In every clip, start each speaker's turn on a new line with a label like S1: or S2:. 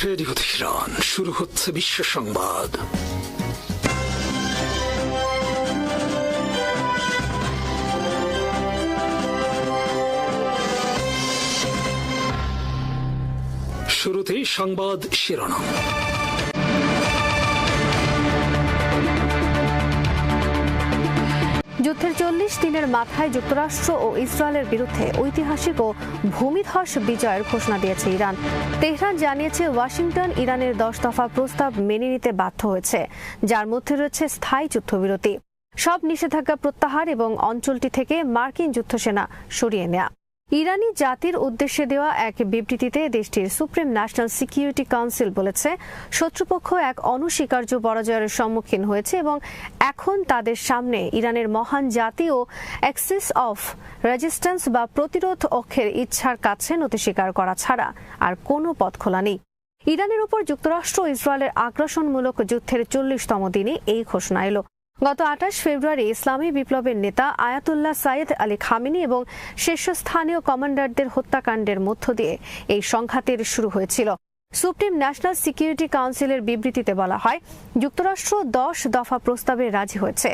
S1: Radio Tehran, শুরু হচ্ছে বিশ্ব সংবাদ। শুরুতেই সংবাদ শিরোনাম।
S2: যুদ্ধের 40 দিনের মাথায় যুক্তরাষ্ট্র ও ইসরায়েলের বিরুদ্ধে ঐতিহাসিক ও ভূমিধস বিজয়ের ঘোষণা দিয়েছে ইরান। তেহরান জানিয়েছে ওয়াশিংটন ইরানের 10 দফা প্রস্তাব মেনে নিতে বাধ্য হয়েছে, যার মধ্যে রয়েছে স্থায়ী যুদ্ধবিরতি, সব নিষেধাজ্ঞা প্রত্যাহার এবং অঞ্চলটি থেকে মার্কিন যুদ্ধসেনা সরিয়ে নেওয়া। ইরানি জাতির উদ্দেশ্যে দেওয়া এক বিবৃতিতে দেশটির সুপ্রিম ন্যাশনাল সিকিউরিটি কাউন্সিল বলেছে, শত্রুপক্ষ এক অনস্বীকার্য পরাজয়ের সম্মুখীন হয়েছে এবং এখন তাদের সামনে ইরানের মহান জাতি ও অ্যাক্সিস অফ রেজিস্ট্যান্স বা প্রতিরোধ অক্ষের ইচ্ছার কাছে নতি স্বীকার করা ছাড়া আর কোনো পথ খোলা নেই। ইরানের উপর যুক্তরাষ্ট্র ও ইসরায়েলের আগ্রাসনমূলক যুদ্ধের 40তম দিনে এই ঘোষণা এলো। গত 28 ফেব্রুয়ারি ইসলামী বিপ্লবের নেতা আয়াতুল্লাহ সাইয়েদ আলী খামেনি এবং শীর্ষস্থানীয় কমান্ডারদের হত্যাকাণ্ডের মধ্য দিয়ে এই সংঘাতের শুরু হয়েছিল। সুপ্রিম ন্যাশনাল সিকিউরিটি কাউন্সিলের বিবৃতিতে বলা হয়, যুক্তরাষ্ট্র 10 দফা প্রস্তাবে রাজি হয়েছে,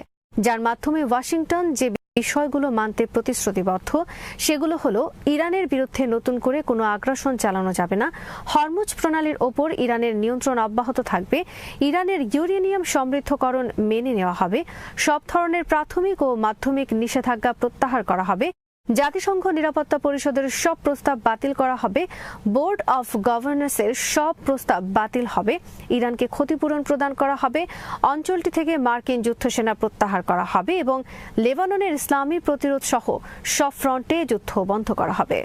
S2: যার মাধ্যমে ওয়াশিংটন যে বিষয়গুলো মানতে প্রতিশ্রুতিবদ্ধ সেগুলো হলো, ইরানের বিরুদ্ধে নতুন করে কোনো আগ্রাসন চালানো যাবে না, হরমুজ প্রণালীর ওপর ইরানের নিয়ন্ত্রণ অব্যাহত থাকবে, ইরানের ইউরেনিয়াম সমৃদ্ধকরণ মেনে নেওয়া হবে, সব ধরনের প্রাথমিক ও মাধ্যমিক নিষেধাজ্ঞা প্রত্যাহার করা হবে, জাতিসংঘ নিরাপত্তা পরিষদের সব প্রস্তাব বাতিল করা হবে, বোর্ড অফ গভর্নর্সের সব প্রস্তাব বাতিল হবে, ইরানকে ক্ষতিপূরণ প্রদান করা হবে, অঞ্চলটি থেকে মার্কিন যুদ্ধসেনা প্রত্যাহার করা হবে এবং লেবাননের ইসলামী প্রতিরোধ সহ সব ফ্রন্টে যুদ্ধ বন্ধ করা হবে।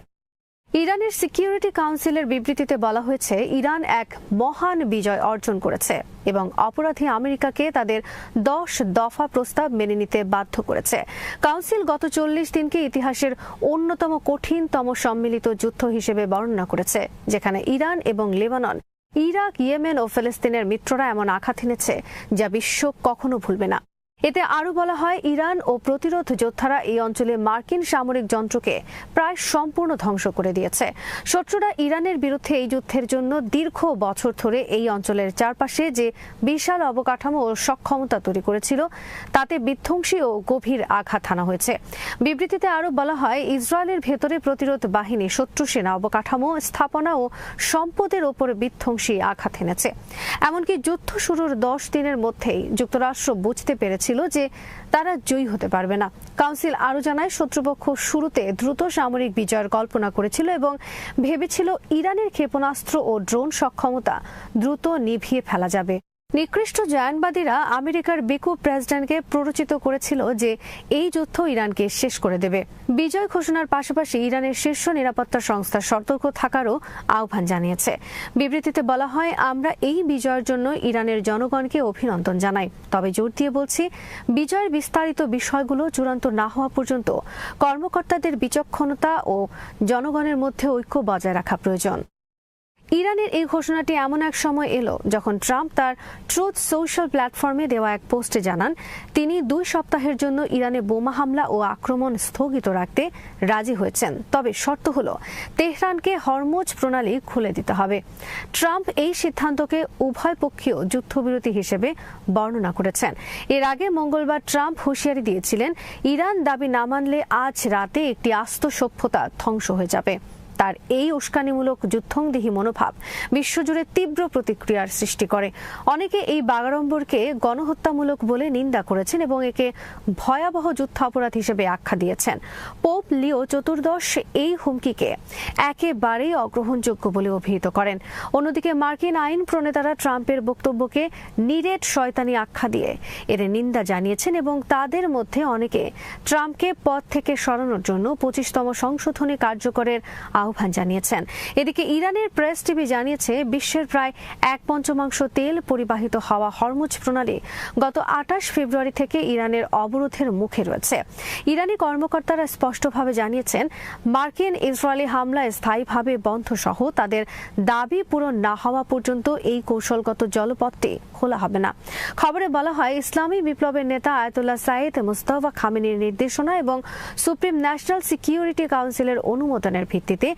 S2: ইরানের সিকিউরিটি কাউন্সিলের বিবৃতিতে বলা হয়েছে, ইরান এক মহান বিজয় অর্জন করেছে এবং অপরাধী আমেরিকাকে তাদের 10 দফা প্রস্তাব মেনে নিতে বাধ্য করেছে। কাউন্সিল গত 40 দিনকে ইতিহাসের অন্যতম কঠিনতম সম্মিলিত যুদ্ধ হিসেবে বর্ণনা করেছে, যেখানে ইরান এবং লেবানন, ইরাক, ইয়েমেন ও ফিলিস্তিনের মিত্ররা এমন আঘাত এনেছে যা বিশ্ব কখনো ভুলবে না। এতে আরও বলা হয়, ইরান ও প্রতিরোধ যোদ্ধারা এই অঞ্চলে মার্কিন সামরিক যন্ত্রকে প্রায় সম্পূর্ণ ধ্বংস করে দিয়েছে। শত্রুরা ইরানের বিরুদ্ধে এই যুদ্ধের জন্য দীর্ঘ বছর ধরে এই অঞ্চলের চারপাশে যে বিশাল অবকাঠামো ও সক্ষমতা তৈরি করেছিল, তাতে বিধ্বংসী ও গভীর আঘাত হানা হয়েছে। বিবৃতিতে আরও বলা হয়, ইসরায়েলের ভেতরে প্রতিরোধ বাহিনী শত্রু সেনা অবকাঠামো, স্থাপনা ও সম্পদের ওপর বিধ্বংসী আঘাত এনেছে। এমনকি যুদ্ধ শুরুর 10 দিনের মধ্যেই যুক্তরাষ্ট্র বুঝতে পেরেছে যে তারা জয়ী হতে পারবে না। কাউন্সিল আরও জানায়, শত্রুপক্ষ শুরুতে দ্রুত সামরিক বিজয়ের কল্পনা করেছিল এবং ভেবেছিল ইরানের ক্ষেপণাস্ত্র ও ড্রোন সক্ষমতা দ্রুত নিভিয়ে ফেলা যাবে। নিকৃষ্ট জায়নবাদীরা আমেরিকার বেকুব প্রেসিডেন্টকে প্ররোচিত করেছিল যে এই যুদ্ধ ইরানকে শেষ করে দেবে। বিজয় ঘোষণার পাশাপাশি ইরানের শীর্ষ নিরাপত্তা সংস্থা সতর্ক থাকারও আহ্বান জানিয়েছে। বিবৃতিতে বলা হয়, আমরা এই বিজয়ের জন্য ইরানের জনগণকে অভিনন্দন জানাই, তবে জোর দিয়ে বলছি, বিজয়ের বিস্তারিত বিষয়গুলো চূড়ান্ত না হওয়া পর্যন্ত কর্মকর্তাদের বিচক্ষণতা ও জনগণের মধ্যে ঐক্য বজায় রাখা প্রয়োজন। ইরানের এই ঘোষণাটি এমন এক সময় এলো যখন ট্রাম্প তার ট্রুথ সোশ্যাল প্ল্যাটফর্মে দেওয়া এক পোস্টে জানান, তিনি 2 সপ্তাহের জন্য ইরানে বোমা হামলা ও আক্রমণ স্থগিত রাখতে রাজি হয়েছেন, তবে শর্ত হলো তেহরানকে হরমুজ প্রণালী খুলে দিতে হবে। ট্রাম্প এই সিদ্ধান্তকে উভয়পক্ষীয় যুদ্ধবিরতি হিসেবে বর্ণনা করেছেন। এর আগে মঙ্গলবার ট্রাম্প হুঁশিয়ারি দিয়েছিলেন, ইরান দাবি না মানলে আজ রাতে একটি আস্ত সভ্যতা ধ্বংস হয়ে যাবে। তার এই উস্কানিমূলক যুদ্ধংদেহী মনোভাব বিশ্বজুড়ে তীব্র প্রতিক্রিয়ার সৃষ্টি করে। অনেকে এই বাগাড়ম্বরকে গণহত্যামূলক বলে নিন্দা করেছেন এবং একে ভয়াবহ যুদ্ধাপরাধ হিসেবে আখ্যা দিয়েছেন। পোপ লিও চতুর্দশ এই হুমকিকে একেবারেই অগ্রহণযোগ্য বলে অভিহিত করেন। অন্যদিকে মার্কিন আইন প্রণেতারা ট্রাম্পের বক্তব্যকে নিরেট শয়তানি আখ্যা দিয়ে এর নিন্দা জানিয়েছেন এবং তাদের মধ্যে অনেকে ট্রাম্পকে পদ থেকে সরানোর জন্য 25তম সংশোধনী কার্যকরের আহ্বান জানিয়েছেন। এদিকে ইরানের প্রেস টিভি জানিয়েছে, বিশ্বের প্রায় 1/5 তেল পরিবাহিত হওয়া হরমুজ প্রণালী গত 28 ফেব্রুয়ারি থেকে ইরানের অবরোধের মুখে রয়েছে। ইরানি কর্মকর্তারা স্পষ্টভাবে জানিয়েছেন, মার্কিন ইসরায়েলি হামলা স্থায়ীভাবে বন্ধ সহ তাদের দাবি পূরণ না হওয়া পর্যন্ত এই কৌশলগত জলপথটি খোলা হবে না। খবরে বলা হয়, ইসলামী বিপ্লবের নেতা আয়াতুল্লাহ সাইয়েদ মুস্তাফা খামেনির নির্দেশনা এবং সুপ্রিম ন্যাশনাল সিকিউরিটি কাউন্সিলের অনুমোদনের ভিত্তিতে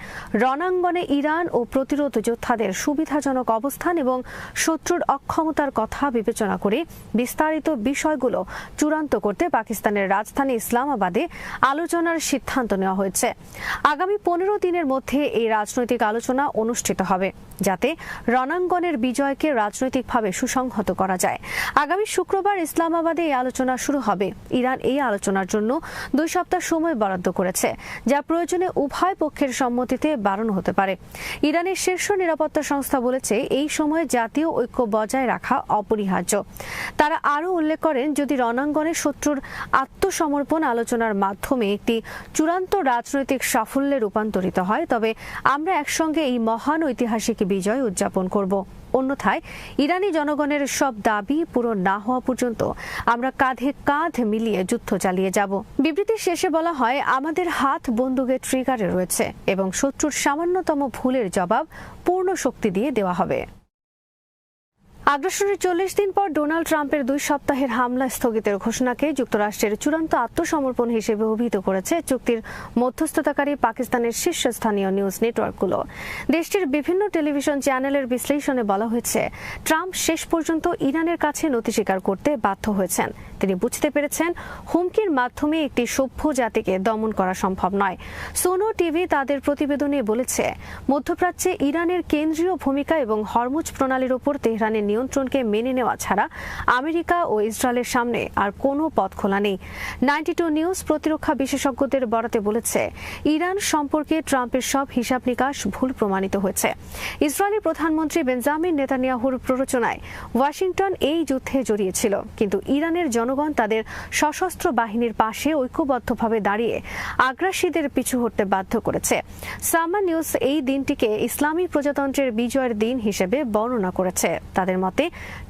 S2: রণাঙ্গনে ইরান ও প্রতিরোধ যোদ্ধাদের সুবিধাজনক অবস্থান এবং শত্রুর অক্ষমতার কথা বিবেচনা করে বিস্তারিত বিষয়গুলো চূড়ান্ত করতে পাকিস্তানের রাজধানী ইসলামাবাদে আলোচনার সিদ্ধান্ত নেওয়া হয়েছে। আগামী 15 দিনের মধ্যে এই রাজনৈতিক আলোচনা অনুষ্ঠিত হবে, যাতে রণাঙ্গনের বিজয়কে রাজনৈতিকভাবে সুসংহত করা যায়। আগামী শুক্রবার ইসলামাবাদে এই আলোচনা শুরু হবে। ইরান এই আলোচনার জন্য 2 সপ্তাহ সময় বরাদ্দ করেছে, যা প্রয়োজনে উভয় পক্ষের সম্মতিতে বাড়ানো হতে পারে। ইরানের শীর্ষ নিরাপত্তা সংস্থা বলেছে এই সময়ে জাতীয় ঐক্য বজায় রাখা অপরিহার্য। তারা আরও উল্লেখ করেন, যদি রণাঙ্গনে শত্রুর আত্মসমর্পণ আলোচনার মাধ্যমে একটি চূড়ান্ত রাজনৈতিক সাফল্যে রূপান্তরিত হয়, তবে আমরা একসঙ্গে এই মহান ঐতিহাসিক বিজয় উদযাপন করব। অন্যথায় ইরানি জনগণের সব দাবি পূরণ না হওয়া পর্যন্ত আমরা কাঁধে কাঁধ মিলিয়ে যুদ্ধ চালিয়ে যাব। বিবৃতির শেষে বলা হয়, আমাদের হাত বন্দুকের ট্রিগারে রয়েছে এবং শত্রুর সামান্যতম ভুলের জবাব পূর্ণ শক্তি দিয়ে দেওয়া হবে। আগ্রাসনের 40 দিন পর ডোনাল্ড ট্রাম্পের 2 সপ্তাহের হামলা স্থগিতের ঘোষণাকে যুক্তরাষ্ট্রের চূড়ান্ত আত্মসমর্পণ হিসেবে অভিহিত করেছে চুক্তির মধ্যস্থতাকারী পাকিস্তানের শীর্ষস্থানীয় নিউজ নেটওয়ার্কগুলো। দেশটির বিভিন্ন টেলিভিশন চ্যানেলের বিশ্লেষণে বলা হয়েছে, ট্রাম্প শেষ পর্যন্ত ইরানের কাছে নথি স্বীকার করতে বাধ্য হয়েছেন। তিনি বুঝতে পেরেছেন, হুমকির মাধ্যমে একটি সভ্য জাতিকে দমন করা সম্ভব নয়। সোনো টিভি তাদের প্রতিবেদনে বলেছে, মধ্যপ্রাচ্যে ইরানের কেন্দ্রীয় ভূমিকা এবং হরমুজ প্রণালীর উপর তেহরানের নিয়ন্ত্রণকে মেনে নেওয়া ছাড়া আমেরিকা ও ইসরায়েলের সামনে আর কোনো পথ খোলা নেই। 92 নিউজ প্রতিরক্ষা বিশেষজ্ঞদের বরাতে বলেছে, ইরান সম্পর্কে ট্রাম্পের সব হিসাব নিকাশ ভুল প্রমাণিত হয়েছে। ইসরায়েলি প্রধানমন্ত্রী বেঞ্জামিন নেতানিয়াহুর প্ররোচনায় ওয়াশিংটন এই যুদ্ধে জড়িয়েছিল, কিন্তু ইরানের জনগণ তাদের সশস্ত্র বাহিনীর পাশে ঐক্যবদ্ধভাবে দাঁড়িয়ে আগ্রাসীদের পিছু হটতে বাধ্য করেছে। সামা নিউজ এই দিনটিকে ইসলামী প্রজাতন্ত্রের বিজয়ের দিন হিসেবে বর্ণনা করেছে। তাদের মতে,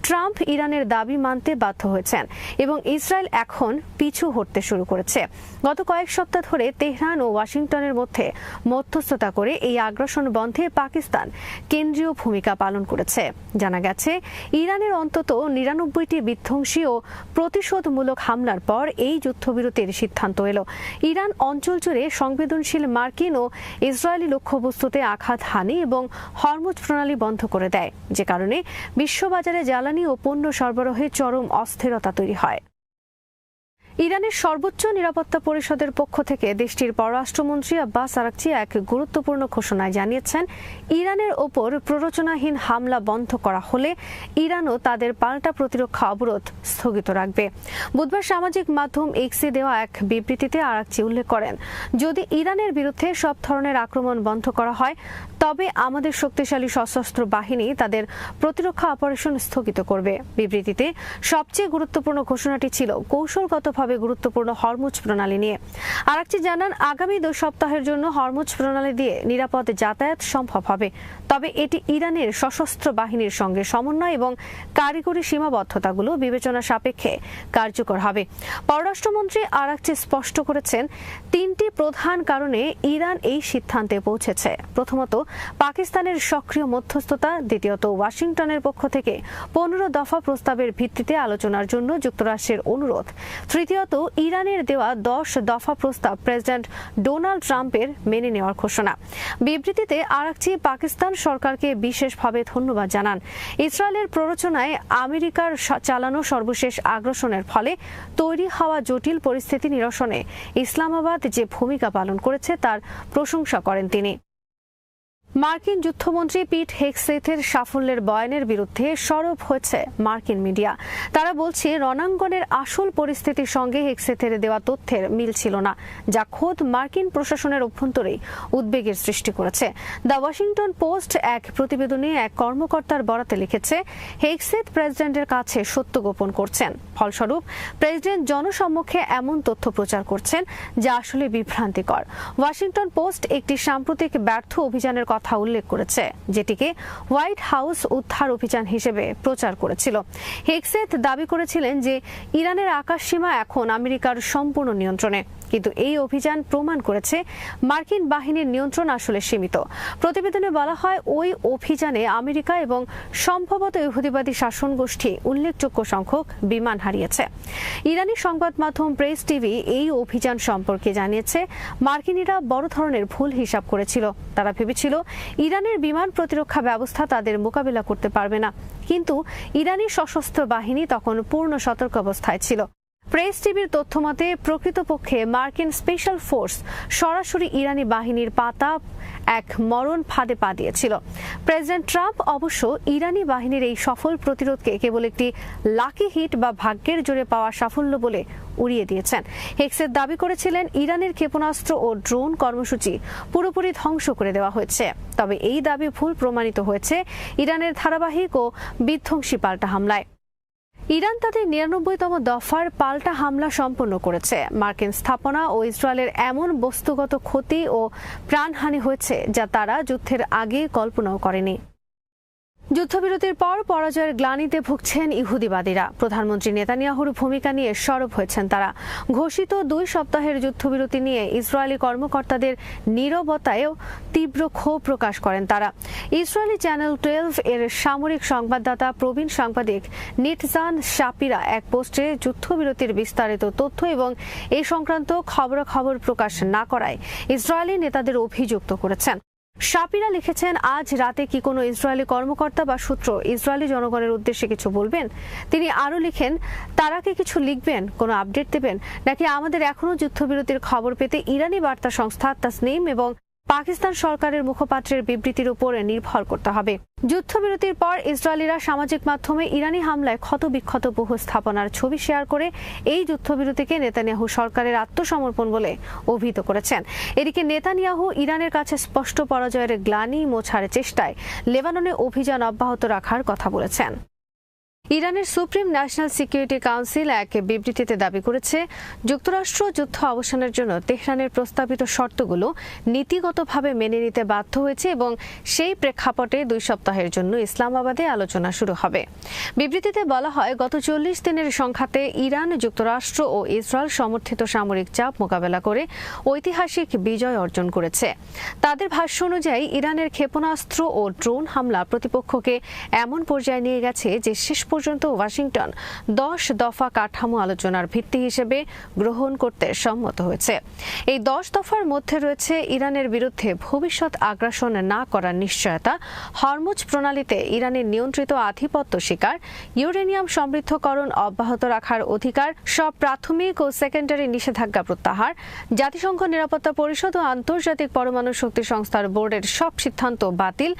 S2: ট্রাম্প ইরানের দাবি মানতে বাধ্য হয়েছেন এবং ইসরায়েল এখন পিছু হটতে শুরু করেছে। গত কয়েক সপ্তাহ ধরে তেহরান ও ওয়াশিংটনের মধ্যে মধ্যস্থতা করে এই আগ্রাসন বন্ধে পাকিস্তান কেন্দ্রীয় ভূমিকা পালন করেছে। জানা গেছে, ইরানের অন্তত 99টি বিধ্বংসী ও প্রতিশোধমূলক হামলার পর এই যুদ্ধবিরতির সিদ্ধান্ত এলো। ইরান অঞ্চল জুড়ে সংবেদনশীল মার্কিন ও ইসরায়েলি লক্ষ্যবস্তুতে আঘাত হানে এবং হরমুজ প্রণালী বন্ধ করে দেয়, যে কারণে বিশ্ববাজারে জ্বালানি ও পণ্য সরবরাহে চরম অস্থিরতা তৈরি হয়। ইরানের সর্বোচ্চ নিরাপত্তা পরিষদের পক্ষ থেকে দেশটির পররাষ্ট্রমন্ত্রী আব্বাস আরাকচি এক গুরুত্বপূর্ণ ঘোষণায় জানিয়েছেন, ইরানের ওপর প্ররোচনাহীন হামলা বন্ধ করা হলে ইরানও তাদের পাল্টা প্রতিরক্ষা অবরোধ স্থগিত রাখবে। বুধবার সামাজিক মাধ্যম এক্সে দেওয়া এক বিবৃতিতে আরাকচি উল্লেখ করেন, যদি ইরানের বিরুদ্ধে সব ধরনের আক্রমণ বন্ধ করা হয়, তবে আমাদের শক্তিশালী সশস্ত্র বাহিনী তাদের প্রতিরক্ষা অপারেশন স্থগিত করবে। বিবৃতিতে সবচেয়ে গুরুত্বপূর্ণ ঘোষণাটি ছিল কৌশলগতভাবে গুরুত্বপূর্ণ হরমুজ প্রণালী নিয়ে। আরাকচি জানান, আগামী 2 সপ্তাহের জন্য হরমুজ প্রণালী দিয়ে নিরাপদ যাতায়াত সম্ভব হবে, তবে এটি ইরানের সশস্ত্র বাহিনীর সঙ্গে সমন্বয় এবং কারিগরি সীমাবদ্ধতাগুলো বিবেচনা সাপেক্ষে কার্যকর হবে। পররাষ্ট্রমন্ত্রী আরাকচি স্পষ্ট করেছেন, 3টি প্রধান কারণে ইরান এই সিদ্ধান্তে পৌঁছেছে। প্রথমত, পাকিস্তানের সক্রিয় মধ্যস্থতা, দ্বিতীয়ত ওয়াশিংটনের পক্ষ থেকে 15 দফা প্রস্তাবের ভিত্তিতে আলোচনার জন্য যুক্তরাষ্ট্রের অনুরোধ, তৃতীয়ত ইরানের দেওয়া 10 দফা প্রস্তাব প্রেসিডেন্ট ডোনাল্ড ট্রাম্পের মেনে নেওয়ার ঘোষণা। বিবৃতিতে আরাকচি পাকিস্তান সরকারকে বিশেষভাবে ধন্যবাদ জানান। ইসরায়েলের প্ররোচনায় আমেরিকার চালানো সর্বশেষ আগ্রাসনের ফলে তৈরি হওয়া জটিল পরিস্থিতি নিরসনে ইসলামাবাদ যে ভূমিকা পালন করেছে তার প্রশংসা করেন তিনি। মার্কিন যুদ্ধমন্ত্রী পিট হেগসেথের সাফল্যের বয়ানের বিরুদ্ধে সরব হয়েছে মার্কিন মিডিয়া। তারা বলছে, রণাঙ্গনের আসল পরিস্থিতির সঙ্গে হেগসেথের দেওয়া তথ্যের মিল ছিল না, যা খোদ মার্কিন প্রশাসনের অভ্যন্তরেই উদ্বেগের সৃষ্টি করেছে। দ্য ওয়াশিংটন পোস্ট এক প্রতিবেদনে এক কর্মকর্তার বরাতে লিখেছে, হেগসেথ প্রেসিডেন্টের কাছে সত্য গোপন করছেন। ফলস্বরূপ প্রেসিডেন্ট জনসম্মুখে এমন তথ্য প্রচার করছেন যা আসলে বিভ্রান্তিকর। ওয়াশিংটন পোস্ট একটি সাম্প্রতিক ব্যর্থ অভিযানের কথা কথা উল্লেখ করেছে, যেটিকে হোয়াইট হাউস উদ্ধার অভিযান হিসেবে প্রচার করেছিল। হেক্সেথ দাবি করেছিলেন যে ইরানের আকাশসীমা এখন আমেরিকার সম্পূর্ণ নিয়ন্ত্রণে, কিন্তু এই অভিযান প্রমাণ করেছে মার্কিন বাহিনীর নিয়ন্ত্রণ আসলে সীমিত। প্রতিবেদনে বলা হয়, ওই অভিযানে আমেরিকা এবং সম্ভবত ইহুদিবাদী শাসন গোষ্ঠী উল্লেখযোগ্য সংখ্যক বিমান হারিয়েছে। ইরানি সংবাদ মাধ্যম প্রেস টিভি এই অভিযান সম্পর্কে জানিয়েছে, মার্কিনিরা বড় ধরনের ভুল হিসাব করেছিল। তারা ভেবেছিল ইরানের বিমান প্রতিরক্ষা ব্যবস্থা তাদের মোকাবিলা করতে পারবে না, কিন্তু ইরানি সশস্ত্র বাহিনী তখন পূর্ণ সতর্ক অবস্থায় ছিল। প্রেস টিভির তথ্যমতে প্রকৃতপক্ষে মার্কিন স্পেশাল ফোর্স সরাসরি ইরানি বাহিনীর পাতা এক মরণ ফাঁদে পা দিয়েছিল। প্রেসিডেন্ট ট্রাম্প অবশ্য ইরানি বাহিনীর এই সফল প্রতিরোধকে কেবল একটি লাকি হিট বা ভাগ্যের জোরে পাওয়া সাফল্য বলে উড়িয়ে দিয়েছেন। হেক্সেথ দাবি করেছিলেন, ইরানের ক্ষেপণাস্ত্র ও ড্রোন কর্মসূচি পুরোপুরি ধ্বংস করে দেওয়া হয়েছে। তবে এই দাবি ভুল প্রমাণিত হয়েছে ইরানের ধারাবাহিক ও বিধ্বংসী পাল্টা হামলায়। ইরান তাদের ৯৯তম দফার পাল্টা হামলা সম্পন্ন করেছে। মার্কিন স্থাপনা ও ইসরায়েলের এমন বস্তুগত ক্ষতি ও প্রাণহানি হয়েছে যা তারা যুদ্ধের আগে কল্পনাও করেনি। যুদ্ধবিরতির পর পরাজয়ের গ্লানিতে ভুগছেন ইহুদিবাদীরা। প্রধানমন্ত্রী নেতানিয়াহুর ভূমিকা নিয়ে সরব হয়েছেন তারা। ঘোষিত ২ সপ্তাহের যুদ্ধবিরতি নিয়ে ইসরায়েলি কর্মকর্তাদের নীরবতায়ও তীব্র ক্ষোভ প্রকাশ করেন তারা। ইসরায়েলি চ্যানেল 12 এর সামরিক সংবাদদাতা প্রবীণ সাংবাদিক নিটজান শাপিরা এক পোস্টে যুদ্ধবিরতির বিস্তারিত তথ্য এবং এই সংক্রান্ত খবরাখবর প্রকাশ না করায় ইসরায়েলি নেতাদের অভিযুক্ত করেছেন। শাপিরা লিখেছেন, আজ রাতে কি কোনো ইসরায়েলি কর্মকর্তা বা সূত্র ইসরায়েলি জনগণের উদ্দেশ্যে কিছু বলবেন? তিনি আরও লিখেন, তারা কি কিছু লিখবেন, কোনো আপডেট দেবেন, নাকি আমাদের এখনও যুদ্ধবিরতির খবর পেতে ইরানি বার্তা সংস্থা তাসনিম এবং পাকিস্তান সরকারের মুখপাত্রের বিবৃতির উপর নির্ভর করতে হবে? যুদ্ধবিরতির পর ইসরায়েলিরা সামাজিক মাধ্যমে ইরানি হামলায় ক্ষতবিক্ষত বহু স্থাপনার ছবি শেয়ার করে এই যুদ্ধবিরতিকে নেতানিয়াহু সরকারের আত্মসমর্পণ বলে অভিহিত করেছেন। এদিকে নেতানিয়াহু ইরানের কাছে স্পষ্ট পরাজয়ের গ্লানি মোছার চেষ্টায় লেবাননে অভিযান অব্যাহত রাখার কথা বলেছেন। ইরানের সুপ্রিম ন্যাশনাল সিকিউরিটি কাউন্সিল এক বিবৃতিতে দাবি করেছে, যুক্তরাষ্ট্র যুদ্ধ অবসানের জন্য তেহরানের প্রস্তাবিত শর্তগুলো নীতিগতভাবে মেনে নিতে বাধ্য হয়েছে এবং সেই প্রেক্ষাপটে ২ সপ্তাহের জন্য ইসলামাবাদে আলোচনা শুরু হবে। বিবৃতিতে বলা হয়, গত ৪০ দিনের সংঘাতে ইরান, যুক্তরাষ্ট্র ও ইসরায়েল সমর্থিত সামরিক চাপ মোকাবেলা করে ঐতিহাসিক বিজয় অর্জন করেছে। তাদের ভাষ্য অনুযায়ী ইরানের ক্ষেপণাস্ত্র ও ড্রোন হামলা প্রতিপক্ষকে এমন পর্যায়ে নিয়ে গেছে যে শেষ পর্যন্ত ওয়াশিংটন ১০ দফা কাঠামো আলোচনার ভিত্তি হিসেবে গ্রহণ করতে সম্মত হয়েছে। এই ১০ দফার মধ্যে রয়েছে ইরানের বিরুদ্ধে ভবিষ্যৎ আগ্রাসন না করার নিশ্চয়তা, হরমুজ প্রণালীতে ইরানের নিয়ন্ত্রিত আধিপত্য স্বীকার, ইউরেনিয়াম সমৃদ্ধকরণ অব্যাহত রাখার অধিকার, সব প্রাথমিক ও সেকেন্ডারি নিষেধাজ্ঞা প্রত্যাহার, জাতিসংঘ নিরাপত্তা পরিষদ ও আন্তর্জাতিক পরমাণু শক্তি সংস্থার বোর্ডের সব সিদ্ধান্ত বাতিল,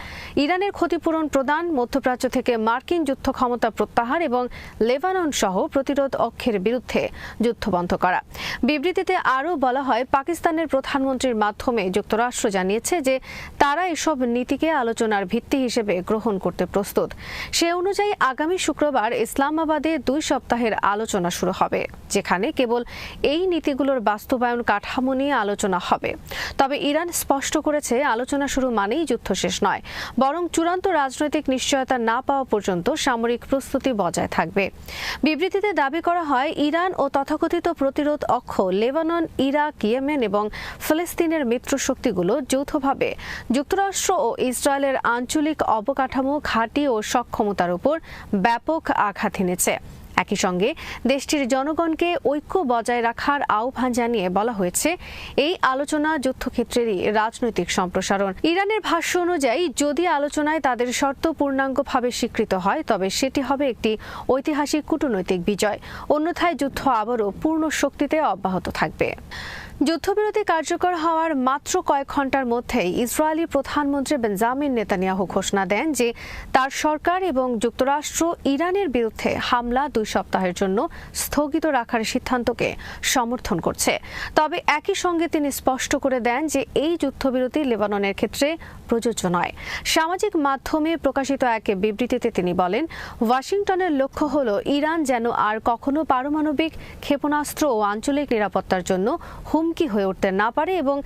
S2: ইরানের ক্ষতিপূরণ প্রদান, মধ্যপ্রাচ্য থেকে মার্কিন যুদ্ধ ক্ষমতা প্রত্যাহার এবং লেবানন সহ প্রতিরোধ অক্ষের বিরুদ্ধে যুদ্ধ বন্ধ করা। বিবৃতিতে আরও বলা হয়, পাকিস্তানের প্রধানমন্ত্রীর মাধ্যমে যুক্তরাষ্ট্র জানিয়েছে যে তারা এসব নীতিকে আলোচনার ভিত্তি হিসেবে গ্রহণ করতে প্রস্তুত। সে অনুযায়ী আগামী শুক্রবার ইসলামাবাদে ২ সপ্তাহের আলোচনা শুরু হবে, যেখানে কেবল এই নীতিগুলোর বাস্তবায়ন কাঠামো নিয়ে আলোচনা হবে। তবে ইরান স্পষ্ট করেছে, আলোচনা শুরু মানেই যুদ্ধ শেষ নয়, বরং চূড়ান্ত রাজনৈতিক নিশ্চয়তা না পাওয়া পর্যন্ত সামরিক প্রস্তুতি বজায় থাকবে। বিবৃতিতে দাবি করা হয়, ইরান ও তথাকথিত প্রতিরোধ অক্ষ লেবানন, ইরাক, ইয়েমেন এবং ফিলিস্তিনের মিত্র শক্তিগুলো যৌথভাবে যুক্তরাষ্ট্র ও ইসরায়েলের আঞ্চলিক অবকাঠামো, ঘাঁটি ও সক্ষমতার উপর ব্যাপক আঘাত এনেছে। একই সঙ্গে দেশটির জনগণকে ঐক্য বজায় রাখার আহ্বান জানিয়ে বলা হয়েছে, এই আলোচনা যুদ্ধক্ষেত্রেরই রাজনৈতিক সম্প্রসারণ। ইরানের ভাষ্য অনুযায়ী, যদি আলোচনায় তাদের শর্ত পূর্ণাঙ্গভাবে স্বীকৃত হয়, তবে সেটি হবে একটি ঐতিহাসিক কূটনৈতিক বিজয়। অন্যথায় যুদ্ধ আবারও পূর্ণ শক্তিতে অব্যাহত থাকবে। যুদ্ধবিরতি কার্যকর হওয়ার মাত্র কয়েক ঘন্টার মধ্যেই ইসরায়েলি প্রধানমন্ত্রী বেঞ্জামিন নেতানিয়াহু ঘোষণা দেন যে তার সরকার এবং যুক্তরাষ্ট্র ইরানের বিরুদ্ধে হামলা ২ সপ্তাহের জন্য স্থগিত রাখার সিদ্ধান্তকে সমর্থন করছে। তবে একই সঙ্গে তিনি স্পষ্ট করে দেন যে এই যুদ্ধবিরতি লেবাননের ক্ষেত্রে প্রযোজ্য নয়। সামাজিক মাধ্যমে প্রকাশিত এক বিবৃতিতে তিনি বলেন, ওয়াশিংটনের লক্ষ্য হল ইরান যেন আর কখনো পারমাণবিক ক্ষেপণাস্ত্র ও আঞ্চলিক নিরাপত্তার জন্য হুমকি হুমকি হয়ে উঠতে না পারে এবং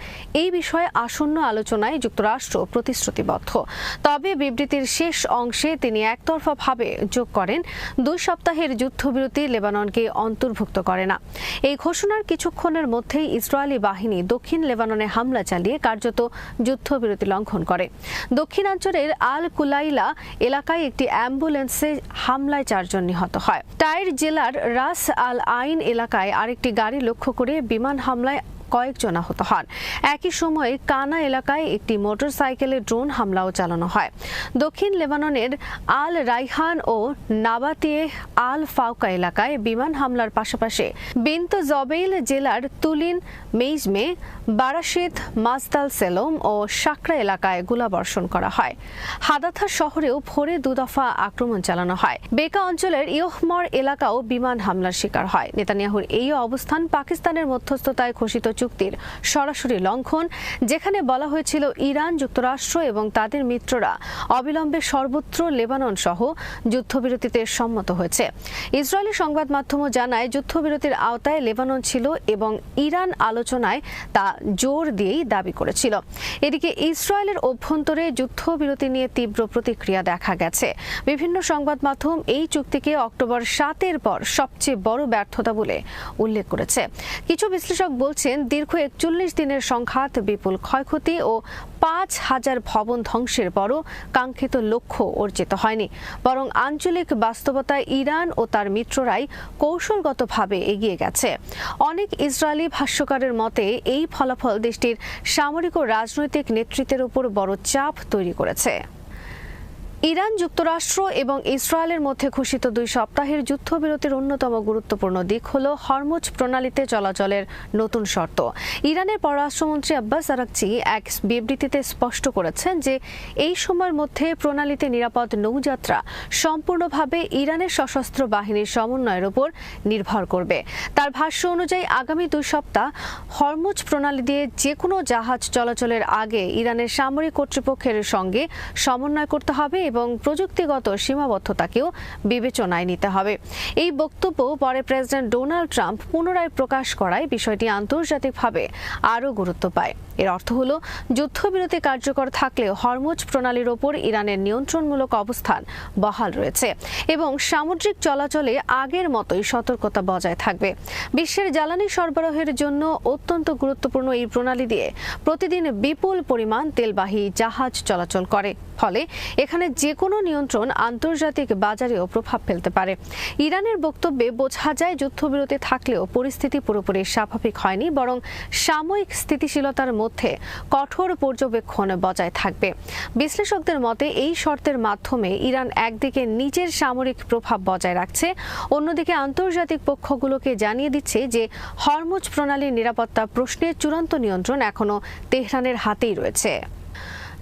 S2: এই বিষয়ে আসন্ন আলোচনায় যুক্তরাষ্ট্র প্রতিশ্রুতিবদ্ধ। তবে বিবৃতির শেষ অংশে তিনি একতরফাভাবে যোগ করেন 2 সপ্তাহের যুদ্ধবিরতি লেবাননকে অন্তর্ভুক্ত করে না। এই ঘোষণার কিছুক্ষণের মধ্যেই ইসরায়েলি বাহিনী দক্ষিণ লেবাননে হামলা চালিয়ে কার্যত যুদ্ধবিরতি লঙ্ঘন করে। দক্ষিণাঞ্চলের আল কুলাইলা এলাকায় একটি অ্যাম্বুলেন্সে হামলায় 4 জন নিহত হয়। টাইর জেলার রাস আল আইন এলাকায় আরেকটি গাড়ি লক্ষ্য করে বিমান হামলায় কয়েকজন আহত হন। একই সময়ে কানা এলাকায় একটি মোটরসাইকেলে ড্রোন হামলাও চালানো হয়। দক্ষিণ লেবাননের আল রাইহান ও নাবাতিয়ে আল ফাউকা এলাকায় বিমান হামলার পাশাপাশি বিন্ত জবেইল জেলার তুলিন মেইজমে, বারাশেত, মাজদাল সেলম ও সাকরা এলাকায় গোলাবর্ষণ করা হয়। হাদাথা শহরেও ভোরে 2 দফা আক্রমণ চালানো হয়। বেকা অঞ্চলের ইয়হমর এলাকাও বিমান হামলার শিকার হয়। নেতানিয়াহুর এই অবস্থান পাকিস্তানের মধ্যস্থতায় ঘোষিত চুক্তির সরাসরি লঙ্ঘন, যেখানে বলা হয়েছিল ইরান, যুক্তরাষ্ট্র এবং তাদের মিত্ররা অবিলম্বে সর্বত্র লেবানন সহ যুদ্ধবিরতিতে সম্মত হয়েছে। ইসরায়েলি সংবাদ মাধ্যমও জানায় যুদ্ধবিরতির আওতায় লেবানন ছিল এবং ইরান আলোচনায় তা জোর দিয়েই দাবি করেছিল। এদিকে ইসরায়েলের অভ্যন্তরে যুদ্ধবিরতি নিয়ে তীব্র প্রতিক্রিয়া দেখা গেছে। বিভিন্ন সংবাদ মাধ্যম এই চুক্তিকে অক্টোবর 7-এর পর সবচেয়ে বড় ব্যর্থতা বলে উল্লেখ করেছে। কিছু বিশ্লেষক বলছেন দীর্ঘ 41 দিনের সংঘাত, বিপুল ক্ষয়ক্ষতি ও 5,000 ভবন ধ্বংসের পরও কাঙ্ক্ষিত লক্ষ্য অর্জিত হয়নি, বরং আঞ্চলিক বাস্তবতায় ইরান ও তার মিত্ররাই কৌশলগতভাবে এগিয়ে গেছে। অনেক ইসরায়েলি ভাষ্যকারের মতে এই ফলাফল দেশটির সামরিক ও রাজনৈতিক নেতৃত্বের উপর বড় চাপ তৈরি করেছে। ইরান, যুক্তরাষ্ট্র এবং ইসরায়েলের মধ্যে ঘোষিত 2 সপ্তাহের যুদ্ধবিরতির অন্যতম গুরুত্বপূর্ণ দিক হল হরমুজ প্রণালীতে চলাচলের নতুন শর্ত। ইরানের পররাষ্ট্রমন্ত্রী আব্বাস আরাকচি এক বিবৃতিতে স্পষ্ট করেছেন যে এই সময়ের মধ্যে প্রণালীতে নিরাপদ নৌযাত্রা সম্পূর্ণভাবে ইরানের সশস্ত্র বাহিনীর সমন্বয়ের উপর নির্ভর করবে। তার ভাষ্য অনুযায়ী আগামী 2 সপ্তাহ হরমুজ প্রণালী দিয়ে যে কোনো জাহাজ চলাচলের আগে ইরানের সামরিক কর্তৃপক্ষের সঙ্গে সমন্বয় করতে হবে এবং প্রযুক্তিগত সীমাবদ্ধতাকেও বিবেচনায় নিতে হবে। এই বক্তব্য পরে প্রেসিডেন্ট ডোনাল্ড ট্রাম্প পুনরায় প্রকাশ করায় বিষয়টি আন্তর্জাতিকভাবে আরও গুরুত্ব পায়। এর অর্থ হল যুদ্ধবিরতি কার্যকর থাকলেও হরমুজ প্রণালীর ওপর ইরানের নিয়ন্ত্রণমূলক অবস্থান বহাল রয়েছে এবং সামুদ্রিক চলাচলে আগের মতোই সতর্কতা বজায় থাকবে। বিশ্বের জ্বালানি সরবরাহের জন্য অত্যন্ত গুরুত্বপূর্ণ এই প্রণালী দিয়ে প্রতিদিন বিপুল পরিমাণ তেলবাহী জাহাজ চলাচল করে, ফলে এখানে যে কোনো নিয়ন্ত্রণ আন্তর্জাতিক বাজারেও প্রভাব ফেলতে পারে। ইরানের বক্তব্যে বোঝা যায় যুদ্ধবিরতি থাকলেও পরিস্থিতি পুরোপুরি স্বাভাবিক হয়নি, বরং সাময়িক স্থিতিশীলতার মধ্যে কঠোর পর্যবেক্ষণ বজায় থাকবে। বিশ্লেষকদের মতে এই শর্তের মাধ্যমে ইরান একদিকে নিজের সামরিক প্রভাব বজায় রাখছে, অন্যদিকে আন্তর্জাতিক পক্ষগুলোকে জানিয়ে দিচ্ছে যে হরমুজ প্রণালীর নিরাপত্তা প্রশ্নে চূড়ান্ত নিয়ন্ত্রণ এখনো তেহরানের হাতেই রয়েছে।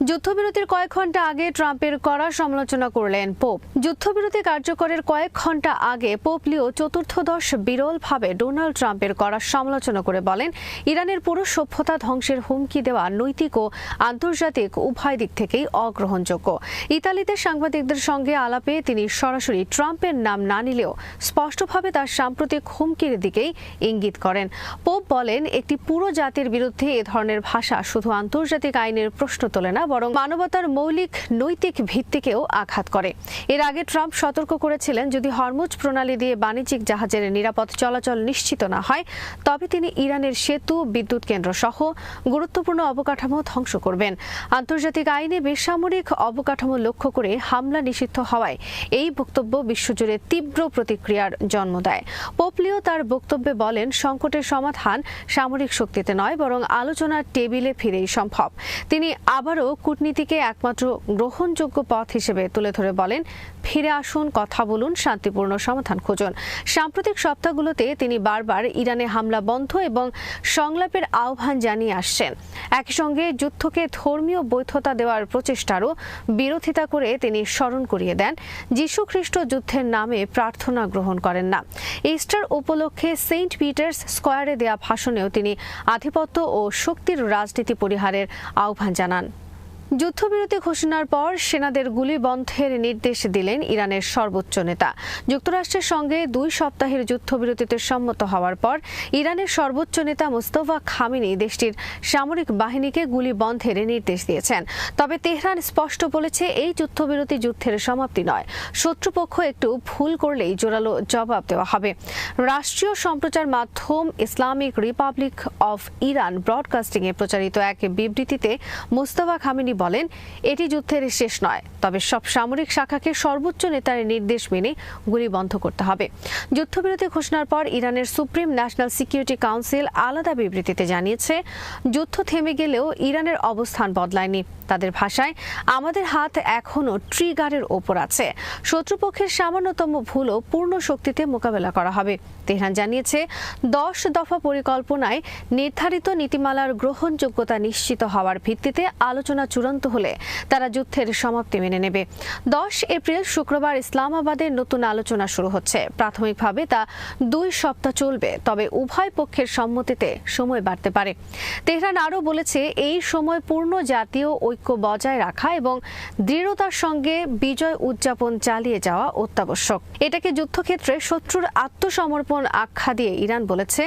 S2: যুদ্ধবিরতির কয়েক ঘন্টা আগে ট্রাম্পের কড়া সমালোচনা করলেন পোপ। যুদ্ধবিরতি কার্যকরের কয়েক ঘন্টা আগে পোপ লিও চতুর্থদশ বিরলভাবে ডোনাল্ড ট্রাম্পের কড়া সমালোচনা করে বলেন, ইরানের পুরো সভ্যতা ধ্বংসের হুমকি দেওয়া নৈতিক ও আন্তর্জাতিক উভয় দিক থেকেই অগ্রহণযোগ্য। ইতালিতে সাংবাদিকদের সঙ্গে আলাপে তিনি সরাসরি ট্রাম্পের নাম না নিলেও স্পষ্টভাবে তার সাম্প্রতিক হুমকির দিকেই ইঙ্গিত করেন। পোপ বলেন, একটি পুরো জাতির বিরুদ্ধে এ ধরনের ভাষা শুধু আন্তর্জাতিক আইনের প্রশ্ন তোলে না, বরং মানবতার মৌলিক নৈতিক ভিত্তিকেও আঘাত করে। এর আগে ট্রাম্প সতর্ক করেছিলেন, যদি হরমুজ প্রণালী দিয়ে বাণিজ্যিক জাহাজের নিরাপদ চলাচল নিশ্চিত না হয়, তবে তিনি ইরানের সেতু, বিদ্যুৎ কেন্দ্র সহ গুরুত্বপূর্ণ অবকাঠামো ধ্বংস করবেন। আন্তর্জাতিক আইনে বেসামরিক অবকাঠামো লক্ষ্য করে হামলা নিষিদ্ধ হওয়ায় এই বক্তব্য বিশ্বজুড়ে তীব্র প্রতিক্রিয়ার জন্ম দেয়। পোপ লিও তার বক্তব্যে বলেন, সংকটের সমাধান সামরিক শক্তিতে নয়, বরং আলোচনার টেবিলে ফিরেই সম্ভব। তিনি আবারও কূটনীতিকে একমাত্র গ্রহণযোগ্য পথ হিসেবে তুলে ধরে বলেন, ফিরে আসুন, কথা বলুন, শান্তিপূর্ণ সমাধান খুঁজুন। সাম্প্রতিক সপ্তাহগুলোতে তিনি বারবার ইরানে হামলা বন্ধ এবং সংলাপের আহ্বান জানিয়ে আসছেন। একই সঙ্গে যুদ্ধকে ধর্মীয় বৈধতা দেওয়ার প্রচেষ্টারও বিরোধিতা করে তিনি স্মরণ করিয়ে দেন, যীশু খ্রিস্ট যুদ্ধের নামে প্রার্থনা গ্রহণ করেন না। ইস্টার উপলক্ষে সেন্ট পিটার্স স্কয়ারে দেয়া ভাষণেও তিনি আধিপত্য ও শক্তির রাজনীতি পরিহারের আহ্বান জানান। যুদ্ধবিরতি ঘোষণার পর সেনাদের গুলি বন্ধের নির্দেশ দিলেন ইরানের সর্বোচ্চ নেতা। যুক্তরাষ্ট্রের সঙ্গে 2 সপ্তাহের যুদ্ধবিরতিতে সম্মত হওয়ার পর ইরানের সর্বোচ্চ নেতা মুস্তফা খামেনি দেশটির সামরিক বাহিনীকে গুলি বন্ধের নির্দেশ দিয়েছেন। তবে তেহরান স্পষ্ট বলেছে, এই যুদ্ধবিরতি যুদ্ধের সমাপ্তি নয়। শত্রুপক্ষ একটু ভুল করলেই জোরালো জবাব দেওয়া হবে। রাষ্ট্রীয় সম্প্রচার মাধ্যম ইসলামিক রিপাবলিক অফ ইরান ব্রডকাস্টিংয়ে প্রচারিত এক বিবৃতিতে মুস্তফা খামেনি বলেন, এটি যুদ্ধের শেষ নয়, তবে সব সামরিক শাখাকে সর্বোচ্চ নেতার নির্দেশ মেনে গুলি বন্ধ করতে হবে। যুদ্ধবিরতি ঘোষণার পর ইরানের সুপ্রিম ন্যাশনাল সিকিউরিটি কাউন্সিল আলাদা বিবৃতিতে জানিয়েছে, যুদ্ধ থেমে গেলেও ইরানের অবস্থান বদলায়নি। তাদের ভাষায়, আমাদের হাত এখনও ট্রিগারের ওপর আছে। শত্রুপক্ষের সামান্যতম ভুলও পূর্ণ শক্তিতে মোকাবেলা করা হবে। তেহরান জানিয়েছে, 10 দফা পরিকল্পনায় নির্ধারিত নীতিমালার গ্রহণযোগ্যতা নিশ্চিত হওয়ার ভিত্তিতে আলোচনা চূড়ান্ত হলে তারা যুদ্ধের সমাপ্তি মেনে নেবে। 10 এপ্রিল শুক্রবার ইসলামাবাদে নতুন আলোচনা শুরু হচ্ছে। প্রাথমিকভাবে তা 2 সপ্তাহ চলবে, তবে উভয় পক্ষের সম্মতিতে সময় বাড়তে পারে। তেহরান আরও বলেছে, এই সময় পূর্ণ জাতীয় ঐক্য বজায় রাখা এবং দৃঢ়তার সঙ্গে বিজয় উদযাপন চালিয়ে যাওয়া অত্যাবশ্যক। এটাকে যুদ্ধক্ষেত্রে শত্রুর আত্মসমর্পণ আখ্যা দিয়ে ইরান বলেছে,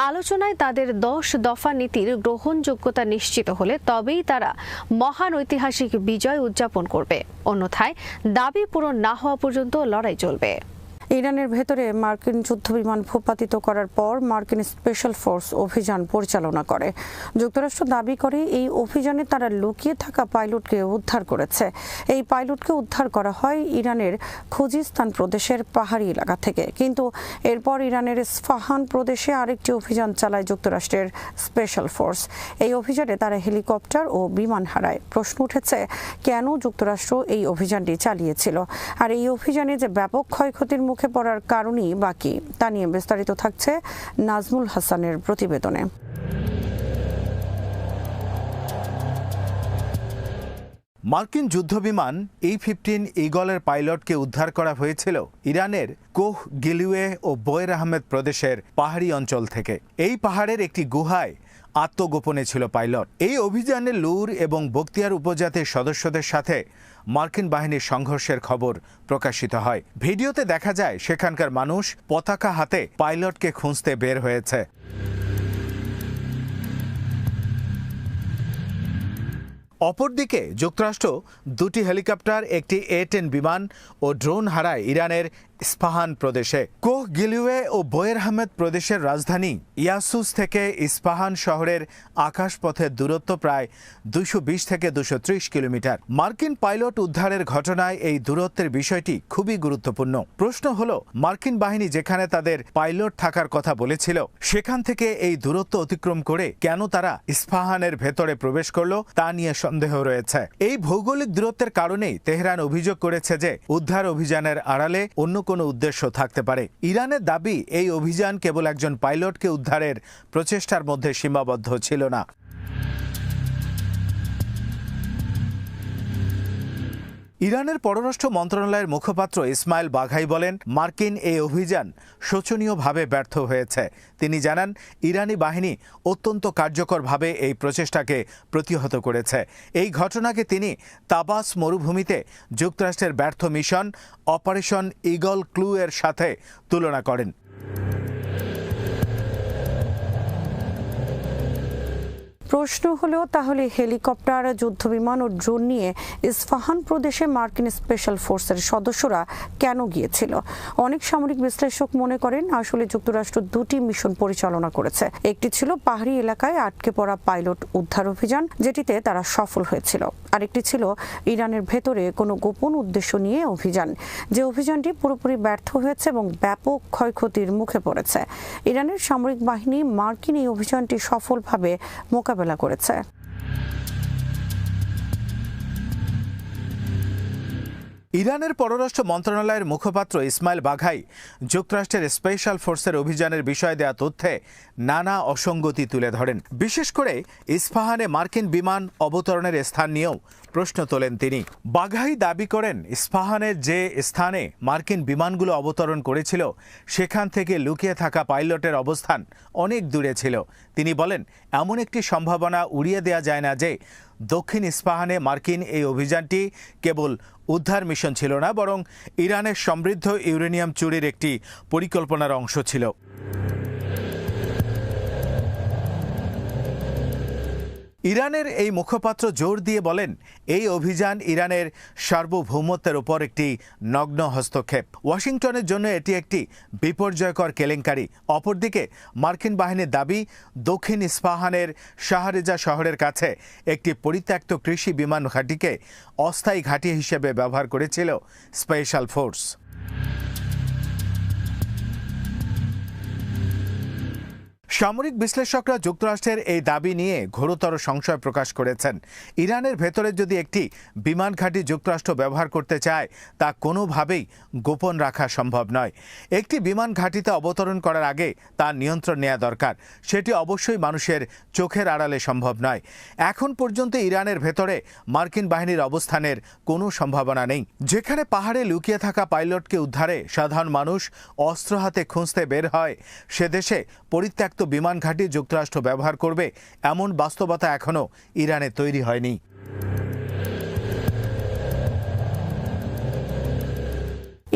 S2: আলোচনায় তাদের 10 দফা নীতির গ্রহণযোগ্যতা নিশ্চিত হলে তবেই তারা মহান ঐতিহাসিক বিজয় উদযাপন করবে। অন্যথায় দাবি পূরণ না হওয়া পর্যন্ত লড়াই চলবে।
S3: ইরানের ভেতরে মার্কিন যুদ্ধবিমান ভূপাতিত করার পর মার্কিন স্পেশাল ফোর্স অভিযান পরিচালনা করে। যুক্তরাষ্ট্র দাবি করে, এই অভিযানে তারা লুকিয়ে থাকা পাইলটকে উদ্ধার করেছে। এই পাইলটকে উদ্ধার করা হয় ইরানের খুজিস্তান প্রদেশের পাহাড়ি এলাকা থেকে। কিন্তু এরপর ইরানের ইস্পাহান প্রদেশে আরেকটি অভিযান চালায় যুক্তরাষ্ট্রের স্পেশাল ফোর্স। এই অভিযানে তারা হেলিকপ্টার ও বিমান হারায়। প্রশ্ন উঠেছে, কেন যুক্তরাষ্ট্র এই অভিযানটি চালিয়েছিল, আর এই অভিযানে যে ব্যাপক ক্ষয়ক্ষতির মুখে পড়ার কারণই বাকি, তা নিয়ে বিস্তারিত থাকছে নাজমুল হাসানের প্রতিবেদনে।
S4: মার্কিন যুদ্ধবিমান E-15 ঈগলের পাইলটকে উদ্ধার করা হয়েছিল ইরানের কোহ গিলিউয়ে ও বোয়ের আহমেদ প্রদেশের পাহাড়ি অঞ্চল থেকে। এই পাহাড়ের একটি গুহায় আত্মগোপনে ছিল পাইলট। এই অভিযানে লুর এবং বখতিয়ার উপজাতির সদস্যদের সাথে মার্কিন বাহিনীর সংঘর্ষের খবর প্রকাশিত হয়। ভিডিওতে দেখা যায়, সেখানকার মানুষ পতাকা হাতে পাইলটকে খুঁজতে বের হয়েছে। অপরদিকে যুক্তরাষ্ট্র 2টি হেলিকপ্টার, একটি A-10 বিমান ও ড্রোন হারায় ইরানের ইস্পাহান প্রদেশে। কোহ গিলিউয়ে ও বোয়ের আহমেদ প্রদেশের রাজধানী ইয়াসুস থেকে ইস্পাহান শহরের আকাশপথের দূরত্ব প্রায় 220 থেকে 230 কিলোমিটার। মার্কিন পাইলট উদ্ধারের ঘটনায় এই দূরত্বের বিষয়টি খুবই গুরুত্বপূর্ণ। প্রশ্ন হলো, মার্কিন বাহিনী যেখানে তাদের পাইলট থাকার কথা বলেছিল, সেখান থেকে এই দূরত্ব অতিক্রম করে কেন তারা ইস্পাহানের ভেতরে প্রবেশ করলো, তা নিয়ে সন্দেহ রয়েছে। এই ভৌগোলিক দূরত্বের কারণেই তেহরান অভিযোগ করেছে যে উদ্ধার অভিযানের আড়ালে অন্য কোনো উদ্দেশ্য থাকতে পারে। ইরানের দাবি, এই অভিযান কেবল একজন পাইলটকে উদ্ধারের প্রচেষ্টার মধ্যে সীমাবদ্ধ ছিল না। ইরানের পররাষ্ট্র মন্ত্রণালয়ের মুখপাত্র ইসমাইল বাঘাই বলেন, মার্কিন এই অভিযান শোচনীয়ভাবে ব্যর্থ হয়েছে। তিনি জানান, ইরানি বাহিনী অত্যন্ত কার্যকরভাবে এই প্রচেষ্টাকে প্রতিহত করেছে। এই ঘটনাকে তিনি তাবাস মরুভূমিতে যুক্তরাষ্ট্রের ব্যর্থ মিশন অপারেশন ঈগল ক্লু এর সাথে তুলনা করেন।
S3: প্রশ্ন হলো, তাহলে হেলিকপ্টার, যুদ্ধবিমান ও ড্রোন নিয়ে ইস্পাহান প্রদেশে মার্কিন স্পেশাল ফোর্সের সদস্যরা কেন গিয়েছিল? অনেক সামরিক বিশ্লেষক মনে করেন, আসলে যুক্তরাষ্ট্র 2টি মিশন পরিচালনা করেছে। একটি ছিল পাহাড়ি এলাকায় আটকে পড়া পাইলট উদ্ধার অভিযান, যেটিতে তারা সফল হয়েছিল। আরেকটি ছিল ইরানের ভেতরে কোনো গোপন উদ্দেশ্য নিয়ে অভিযান, যে অভিযানটি পুরোপুরি ব্যর্থ হয়েছে এবং ব্যাপক ক্ষয়ক্ষতির মুখে পড়েছে। ইরানের সামরিক বাহিনী মার্কিন এই অভিযানটি সফলভাবে মোকাবেলা করেছে।
S4: ইরানের পররাষ্ট্র মন্ত্রণালয়ের মুখপাত্র ইসমাইল বাঘাই যুক্তরাষ্ট্রের স্পেশাল ফোর্সের অভিযানের বিষয়ে দেয়া তথ্যে নানা অসঙ্গতি তুলে ধরেন। বিশেষ করে ইস্পাহানে মার্কিন বিমান অবতরণের স্থান নিয়েও প্রশ্ন তোলেন তিনি। বাঘাই দাবি করেন, ইস্পাহানের যে স্থানে মার্কিন বিমানগুলো অবতরণ করেছিল, সেখান থেকে লুকিয়ে থাকা পাইলটের অবস্থান অনেক দূরে ছিল। তিনি বলেন, এমন একটি সম্ভাবনা উড়িয়ে দেওয়া যায় না যে দক্ষিণ ইস্পাহানে মার্কিন এই অভিযানটি কেবল উদ্ধার মিশন ছিল না, বরং ইরানের সমৃদ্ধ ইউরেনিয়াম চুরির একটি পরিকল্পনার অংশ ছিল। ইরানের এই মুখপাত্র জোর দিয়ে বলেন, এই অভিযান ইরানের সার্বভৌমত্বের উপর একটি নগ্ন হস্তক্ষেপ। ওয়াশিংটনের জন্য এটি একটি বিপর্যয়কর কেলেঙ্কারি। অপরদিকে মার্কিন বাহিনীর দাবি, দক্ষিণ ইস্পাহানের শাহরেজা শহরের কাছে একটি পরিত্যক্ত কৃষি বিমান ঘাঁটিকে অস্থায়ী ঘাঁটি হিসেবে ব্যবহার করেছিল স্পেশাল ফোর্স। সামরিক বিশ্লেষকরা যুক্তরাষ্ট্রের এই দাবি নিয়ে ঘোরতর সংশয় প্রকাশ করেছেন। ইরানের ভেতরে যদি একটি বিমান ঘাঁটি যুক্তরাষ্ট্র ব্যবহার করতে চায়, তা কোনোভাবেই গোপন রাখা সম্ভব নয়। একটি বিমান ঘাঁটিতে অবতরণ করার আগে তার নিয়ন্ত্রণ নেওয়া দরকার। সেটি অবশ্যই মানুষের চোখের আড়ালে সম্ভব নয়। এখন পর্যন্ত ইরানের ভেতরে মার্কিন বাহিনীর অবস্থানের কোনো সম্ভাবনা নেই। যেখানে পাহাড়ে লুকিয়ে থাকা পাইলটকে উদ্ধারে সাধারণ মানুষ অস্ত্র হাতে খুঁজতে বের হয়, সে দেশে পরিত্যক্ত বিমান ঘাঁটি যুক্তরাষ্ট্র ব্যবহার করবে, এমন বাস্তবতা এখনো ইরানে তৈরি হয়নি।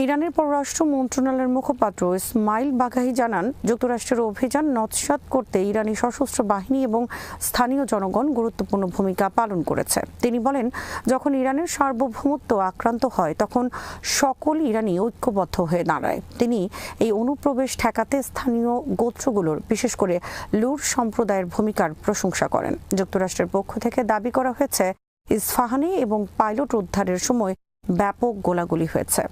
S3: ইরানের পররাষ্ট্র মন্ত্রণালয়ের মুখপাত্র ইসমাইল বাঘাই জানান, যুক্তরাষ্ট্রের অভিযান নস্যাৎ করতে ইরানি সশস্ত্র বাহিনী এবং স্থানীয় জনগণ গুরুত্বপূর্ণ ভূমিকা পালন করেছে। তিনি বলেন, যখন ইরানের সার্বভৌমত্ব আক্রান্ত হয়, তখন সকল ইরানি ঐক্যবদ্ধ হয়ে দাঁড়ায়। তিনি এই অনুপ্রবেশ ঠেকাতে স্থানীয় গোত্রগুলোর, বিশেষ করে লুর সম্প্রদায়ের ভূমিকার প্রশংসা করেন। যুক্তরাষ্ট্রের পক্ষ থেকে দাবি করা হয়েছে, ইস্পাহানে এবং পাইলট উদ্ধারের সময় ব্যাপক গোলাগুলি হয়েছে।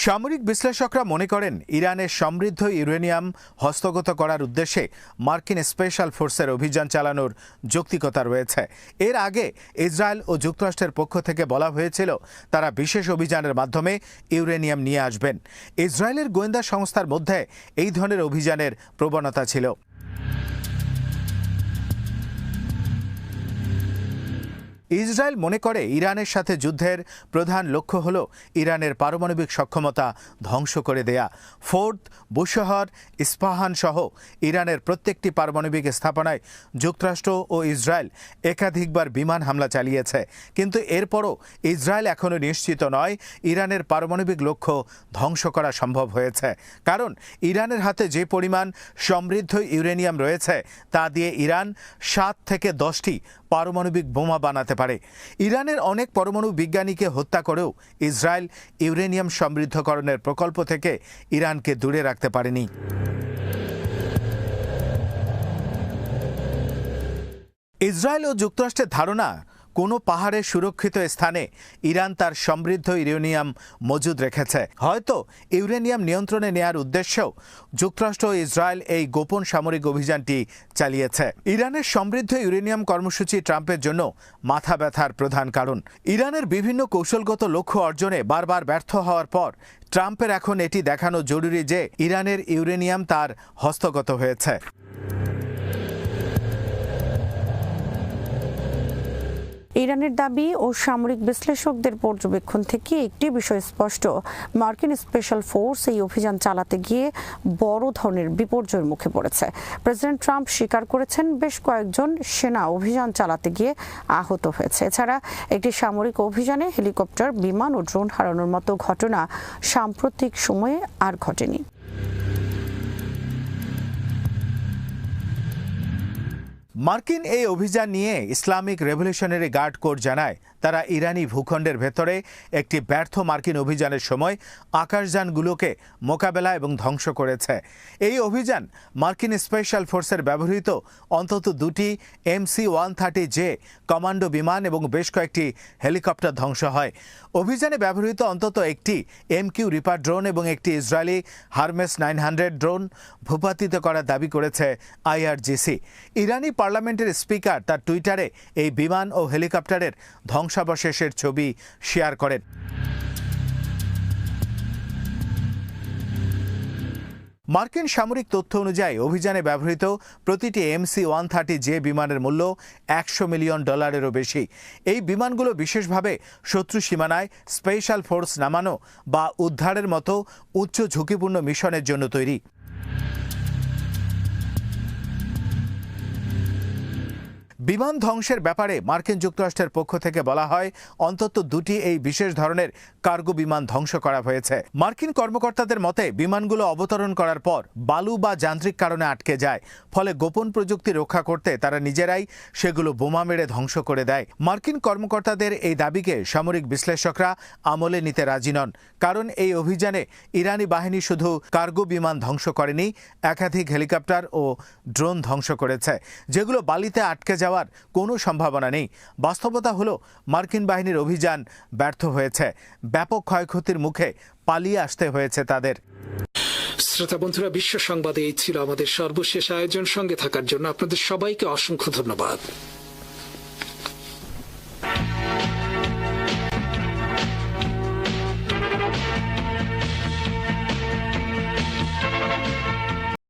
S4: সামরিক বিশ্লেষকরা মনে করেন, ইরানের সমৃদ্ধ ইউরেনিয়াম হস্তগত করার উদ্দেশ্যে মার্কিন স্পেশাল ফোর্সের অভিযান চালানোর যৌক্তিকতা রয়েছে। এর আগে ইসরায়েল ও যুক্তরাষ্ট্রের পক্ষ থেকে বলা হয়েছিল, তারা বিশেষ অভিযানের মাধ্যমে ইউরেনিয়াম নিয়ে আসবেন। ইসরায়েলের গোয়েন্দা সংস্থার মধ্যে এই ধরনের অভিযানের প্রবণতা ছিল। ইসরায়েল মনে করে, ইরানের সাথে যুদ্ধের প্রধান লক্ষ্য হল ইরানের পারমাণবিক সক্ষমতা ধ্বংস করে দেয়া। ফোর্দ, বুশহর, ইস্পাহান সহ ইরানের প্রত্যেকটি পারমাণবিক স্থাপনায় যুক্তরাষ্ট্র ও ইসরায়েল একাধিকবার বিমান হামলা চালিয়েছে। কিন্তু এরপরও ইসরায়েল এখনও নিশ্চিত নয় ইরানের পারমাণবিক লক্ষ্য ধ্বংস করা সম্ভব হয়েছে। কারণ ইরানের হাতে যে পরিমাণ সমৃদ্ধ ইউরেনিয়াম রয়েছে, তা দিয়ে ইরান 7 থেকে 10টি পারমাণবিক বোমা বানাতে পারে। ইরানের অনেক পরমাণু বিজ্ঞানীকে হত্যা করেও ইসরায়েল ইউরেনিয়াম সমৃদ্ধকরণের প্রকল্প থেকে ইরানকে দূরে রাখতে পারেনি। ইসরায়েল ও যুক্তরাষ্ট্রের ধারণা, কোনো পাহাড়ের সুরক্ষিত স্থানে ইরান তার সমৃদ্ধ ইউরেনিয়াম মজুদ রেখেছে। হয়তো ইউরেনিয়াম নিয়ন্ত্রণে নেয়ার উদ্দেশ্যেও যুক্তরাষ্ট্র ও ইসরায়েল এই গোপন সামরিক অভিযানটি চালিয়েছে। ইরানের সমৃদ্ধ ইউরেনিয়াম কর্মসূচি ট্রাম্পের জন্য মাথা ব্যথার প্রধান কারণ। ইরানের বিভিন্ন কৌশলগত লক্ষ্য অর্জনে বারবার ব্যর্থ হওয়ার পর ট্রাম্পের এখন এটি দেখানো জরুরি যে ইরানের ইউরেনিয়াম তার হস্তগত হয়েছে।
S3: ইরানের দাবি ও সামরিক বিশ্লেষকদের পর্যবেক্ষণ থেকে একটি বিষয় স্পষ্ট, মার্কিন স্পেশাল ফোর্স এই অভিযান চালাতে গিয়ে বড় ধরনের বিপর্যয়ের মুখে পড়েছে। প্রেসিডেন্ট ট্রাম্প স্বীকার করেছেন, বেশ কয়েকজন সেনা অভিযান চালাতে গিয়ে আহত হয়েছে। এছাড়া একটি সামরিক অভিযানে হেলিকপ্টার, বিমান ও ড্রোন হারানোর মতো ঘটনা সাম্প্রতিক সময়ে আর ঘটেনি।
S4: মার্কিন এই অভিযান নিয়ে ইসলামিক রেভলিউশনারি গার্ড কোর জানায়, তারা ইরানি ভূখণ্ডের ভেতরে একটি ব্যর্থ মার্কিন অভিযানের সময় আকাশযানগুলোকে মোকাবেলা এবং ধ্বংস করেছে। এই অভিযান মার্কিন স্পেশাল ফোর্সের ব্যবহৃত অন্তত 2টি MC-130J কমান্ডো বিমান এবং বেশ কয়েকটি হেলিকপ্টার ধ্বংস হয়। অভিযানে ব্যবহৃত অন্তত একটি MQ রিপার ড্রোন এবং একটি ইসরায়েলি হারমেস 900 ড্রোন ভূপাতিত করার দাবি করেছে IRGC। ইরানি পার্লামেন্টের স্পিকার তার টুইটারে এই বিমান ও হেলিকপ্টারের ধ্বংসাবশেষের ছবি শেয়ার করেন। মার্কিন সামরিক তথ্য অনুযায়ী অভিযানে ব্যবহৃত প্রতিটি MC-130J বিমানের মূল্য $100 মিলিয়ন বেশি। এই বিমানগুলো বিশেষভাবে শত্রু সীমানায় স্পেশাল ফোর্স নামানো বা উদ্ধারের মতো উচ্চ ঝুঁকিপূর্ণ মিশনের জন্য তৈরি। বিমান ধ্বংসের ব্যাপারে মার্কিন যুক্তরাষ্ট্রের পক্ষ থেকে বলা হয় অন্তত দুটি এই বিশেষ ধরনের কার্গো বিমান ধ্বংস করা হয়েছে। মার্কিন কর্মকর্তাদের মতে বিমানগুলো অবতরণ করার পর বালু বা যান্ত্রিক কারণে আটকে যায়, ফলে গোপন প্রযুক্তি রক্ষা করতে তারা নিজেরাই সেগুলো বোমা মেরে ধ্বংস করে দেয়। মার্কিন কর্মকর্তাদের এই দাবিকে সামরিক বিশ্লেষকরা আমলে নিতে রাজি নন, কারণ এই অভিযানে ইরানি বাহিনী শুধু কার্গো বিমান ধ্বংস করেনি, একাধিক হেলিকপ্টার ও ড্রোন ধ্বংস করেছে, যেগুলো বালিতে আটকে যাওয়ার কোনো সম্ভাবনা নেই। বাস্তবতা হলো মার্কিন বাহিনীর অভিযান ব্যর্থ হয়েছে, ব্যাপক ক্ষয়ক্ষতির মুখে পালিয়ে আসতে হয়েছে তাদের।
S1: শ্রোতা বন্ধুরা, বিশ্ব সংবাদে এই ছিল আমাদের সর্বশেষ আয়োজন। সঙ্গে থাকার জন্য আপনাদের সবাইকে অসংখ্য ধন্যবাদ।